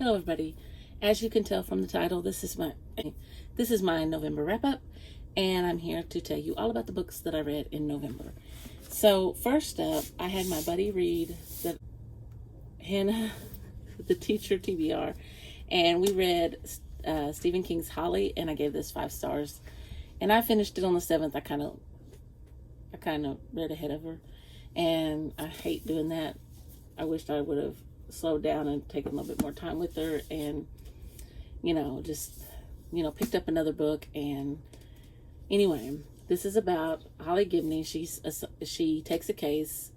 Hello everybody. As you can tell from the title, this is my November wrap up, and I'm here to tell you all about the books that I read in November. So first up, I had my buddy read Hannah the Teacher TBR, and we read Stephen King's Holly, and I gave this 5 stars. And I finished it on the 7th. I kind of read ahead of her, and I hate doing that. I wished I would have slowed down and taken a little bit more time with her, and picked up another book. And anyway, this is about Holly Gibney. She takes a case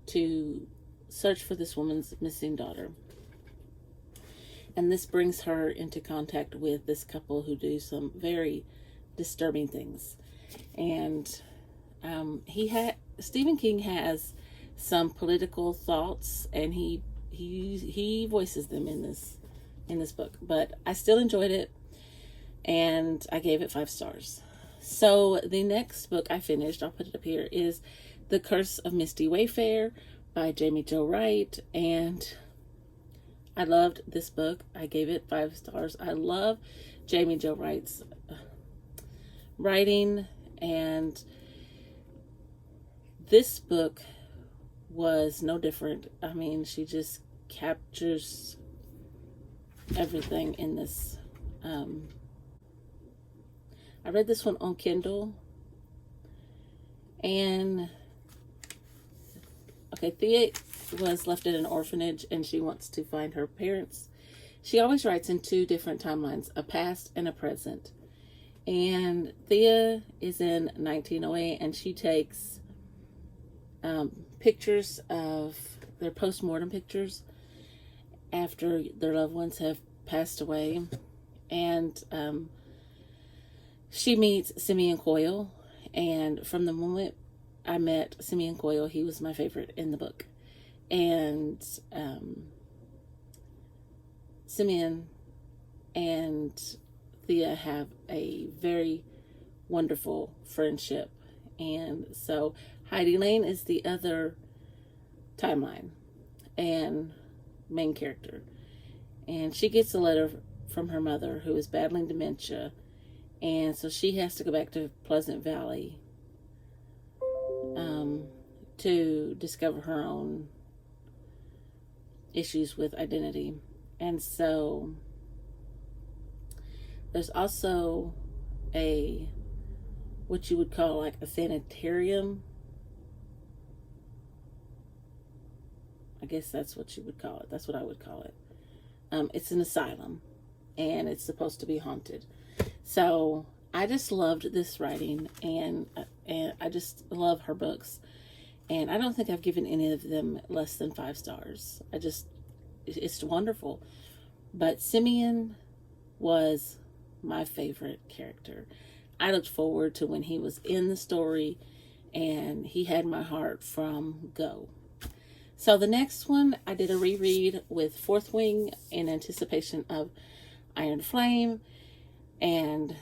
to search for this woman's missing daughter, and this brings her into contact with this couple who do some very disturbing things. And Stephen King has some political thoughts, and he voices them in this book, but I still enjoyed it, and I gave it 5 stars. So the next book I finished, I'll put it up here, is The Curse of Misty Wayfair by Jamie Jo Wright, and I loved this book. I gave it 5 stars. I love Jamie Jo Wright's writing, and this book was no different. I mean, she just captures everything in this. I read this one on Kindle, and Thea was left at an orphanage, and she wants to find her parents. She always writes in 2 different timelines, a past and a present. And Thea is in 1908, and she takes pictures of their post-mortem pictures after their loved ones have passed away. And she meets Simeon Coyle, and from the moment I met Simeon Coyle, he was my favorite in the book. And Simeon and Thea have a very wonderful friendship. And so Heidi Lane is the other timeline and main character. And she gets a letter from her mother, who is battling dementia. And so she has to go back to Pleasant Valley to discover her own issues with identity. And so there's also what you would call like a sanitarium. I guess that's what you would call it. That's what I would call it. It's an asylum, and it's supposed to be haunted. So I just loved this writing, and I just love her books. And I don't think I've given any of them less than 5 stars. It's wonderful. But Simeon was my favorite character. I looked forward to when he was in the story, and he had my heart from go. So the next one, I did a reread with Fourth Wing in anticipation of Iron Flame, and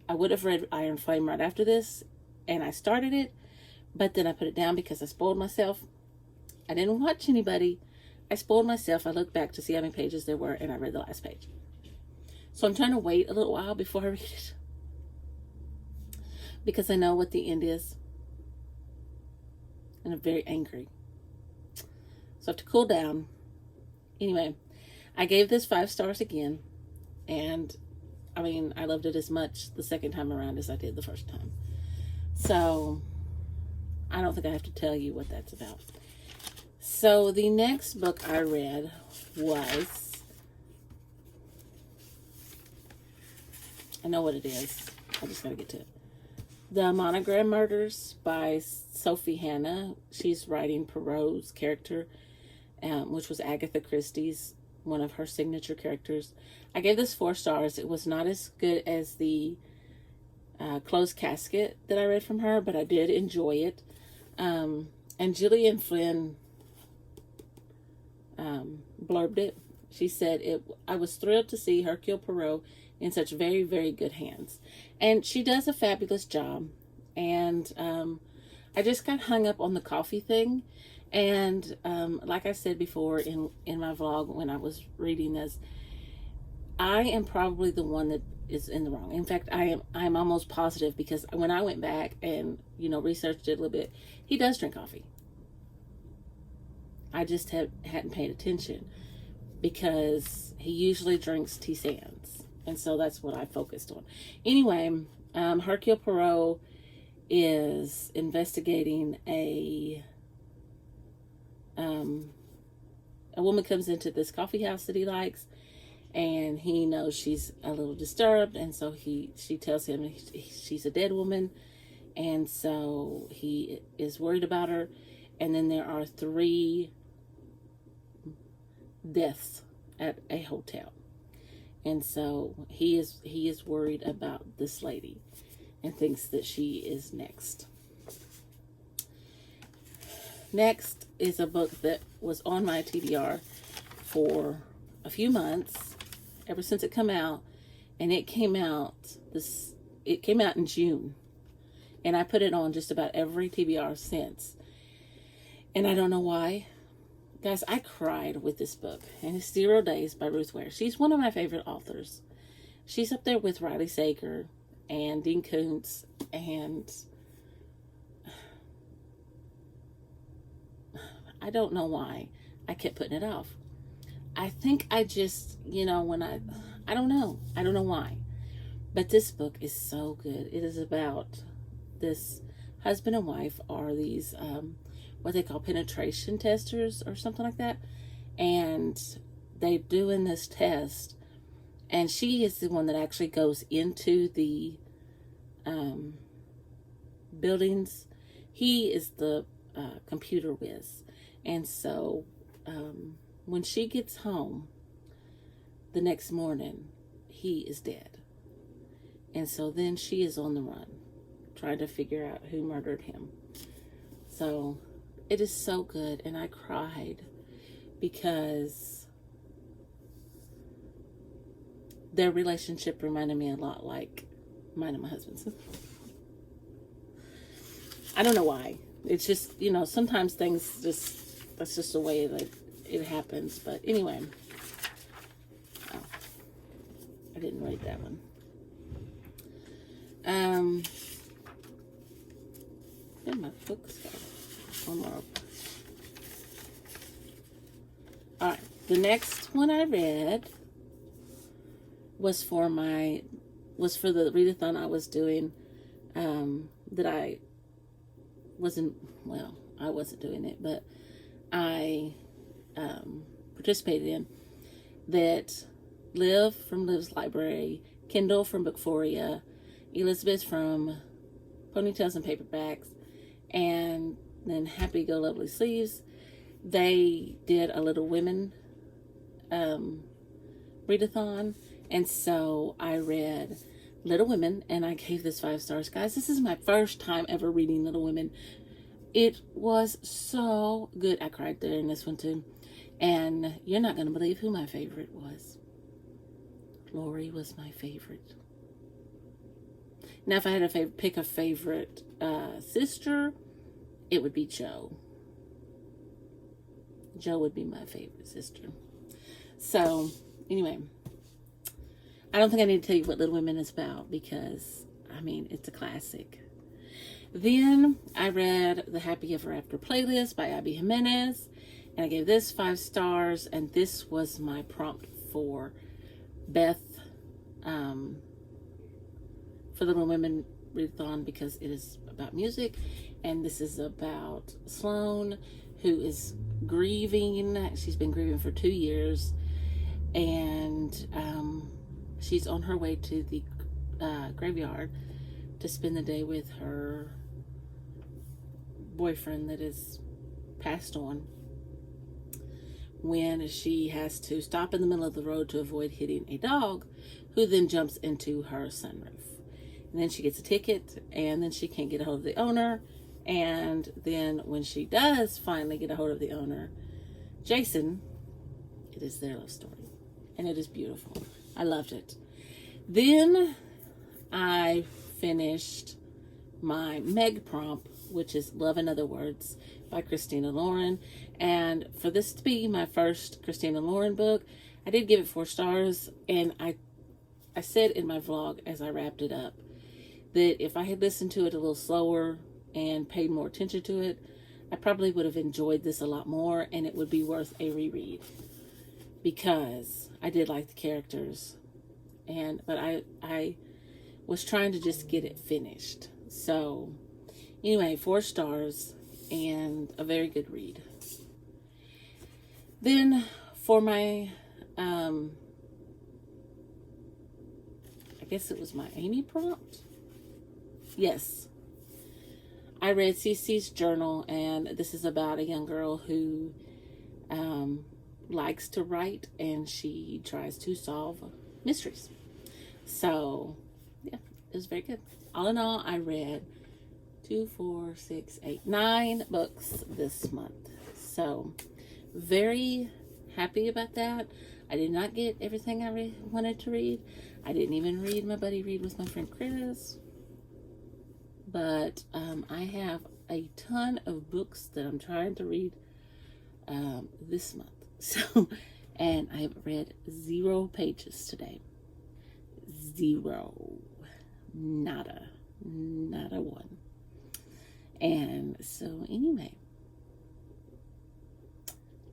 I would have read Iron Flame right after this, and I started it, but then I put it down because I spoiled myself. I didn't watch anybody. I spoiled myself. I looked back to see how many pages there were, and I read the last page. So I'm trying to wait a little while before I read it, because I know what the end is, and I'm very angry. So I have to cool down. Anyway, I gave this 5 stars again, and I mean, I loved it as much the second time around as I did the first time. So I don't think I have to tell you what that's about. So the next book I read was, I know what it is, I just gotta get to it. The Monogram Murders by Sophie Hannah. She's writing Poirot's character, which was Agatha Christie's, one of her signature characters. I gave this 4 stars. It was not as good as the Closed Casket that I read from her, but I did enjoy it. And Gillian Flynn blurbed it. She said, I was thrilled to see Hercule Poirot in such very, very good hands. And she does a fabulous job. And I just got hung up on the coffee thing. And like I said before in my vlog when I was reading this, I am probably the one that is in the wrong. In fact, I'm almost positive, because when I went back and researched it a little bit, he does drink coffee. I just hadn't paid attention, because he usually drinks T-Sands, and so that's what I focused on. Anyway, Hercule Poirot is investigating a woman comes into this coffee house that he likes, and he knows she's a little disturbed, and so she tells him she's a dead woman, and so he is worried about her. And then there are 3 deaths at a hotel, and so he is worried about this lady and thinks that she is next. Next is a book that was on my TBR for a few months, ever since it came out, and it came out in June, and I put it on just about every TBR since, and I don't know why. Guys, I cried with this book, and it's 0 Days by Ruth Ware. She's one of my favorite authors. She's up there with Riley Sager and Dean Koontz, and I don't know why I kept putting it off. I think I just, I don't know. I don't know why. But this book is so good. It is about this husband and wife are these, what they call penetration testers or something like that. And they're doing this test. And she is the one that actually goes into the buildings. He is the computer whiz. And so when she gets home the next morning, he is dead. And so then she is on the run, trying to figure out who murdered him. So it is so good, and I cried because their relationship reminded me a lot like mine and my husband's. I don't know why. It's just, sometimes things that's just the way that it happens. But anyway, I didn't read that one. Where my books go? One more. All right, the next one I read was for the readathon I was doing. That I wasn't doing it, but I participated in, that Liv from Liv's Library, Kendall from Bookphoria, Elizabeth from Ponytails and Paperbacks, and then Happy Go Lovely Sleeves. They did a Little Women readathon, and so I read Little Women, and I gave this 5 stars. Guys, this is my first time ever reading Little Women. It was so good. I cried during this one too. And you're not going to believe who my favorite was. Lori was my favorite. Now, if I had to pick a favorite sister, it would be Jo. Jo would be my favorite sister. So, anyway, I don't think I need to tell you what Little Women is about, because, it's a classic. Then I read The Happy Ever After Playlist by Abby Jimenez, and I gave this 5 stars, and this was my prompt for Beth for Little Women readathon, because it is about music, and this is about Sloan, who is grieving. She's been grieving for 2 years, and she's on her way to the graveyard to spend the day with her boyfriend that is passed on, when she has to stop in the middle of the road to avoid hitting a dog, who then jumps into her sunroof. And then she gets a ticket, and then she can't get a hold of the owner. And then when she does finally get a hold of the owner, Jason, it is their love story. And it is beautiful. I loved it. Then I finished my Meg prompt, which is Love in Other Words, by Christina Lauren. And for this to be my first Christina Lauren book, I did give it 4 stars. And I said in my vlog as I wrapped it up that if I had listened to it a little slower and paid more attention to it, I probably would have enjoyed this a lot more, and it would be worth a reread, because I did like the characters, but I was trying to just get it finished. So anyway, 4 stars and a very good read. Then for my I guess it was my Amy prompt. Yes, I read Cece's journal, and this is about a young girl who likes to write, and she tries to solve mysteries. So, yeah, it was very good. All in all, I read 9 books this month. So, very happy about that. I did not get everything I wanted to read. I didn't even read my buddy read with my friend Chris. But I have a ton of books that I'm trying to read this month. So, and I have read 0 pages today. 0. Nada. Not a one. And so anyway,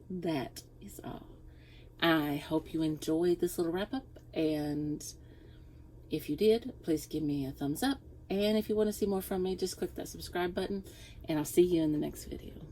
that is all. I hope you enjoyed this little wrap up, and if you did, please give me a thumbs up. And if you want to see more from me, just click that subscribe button, and I'll see you in the next video.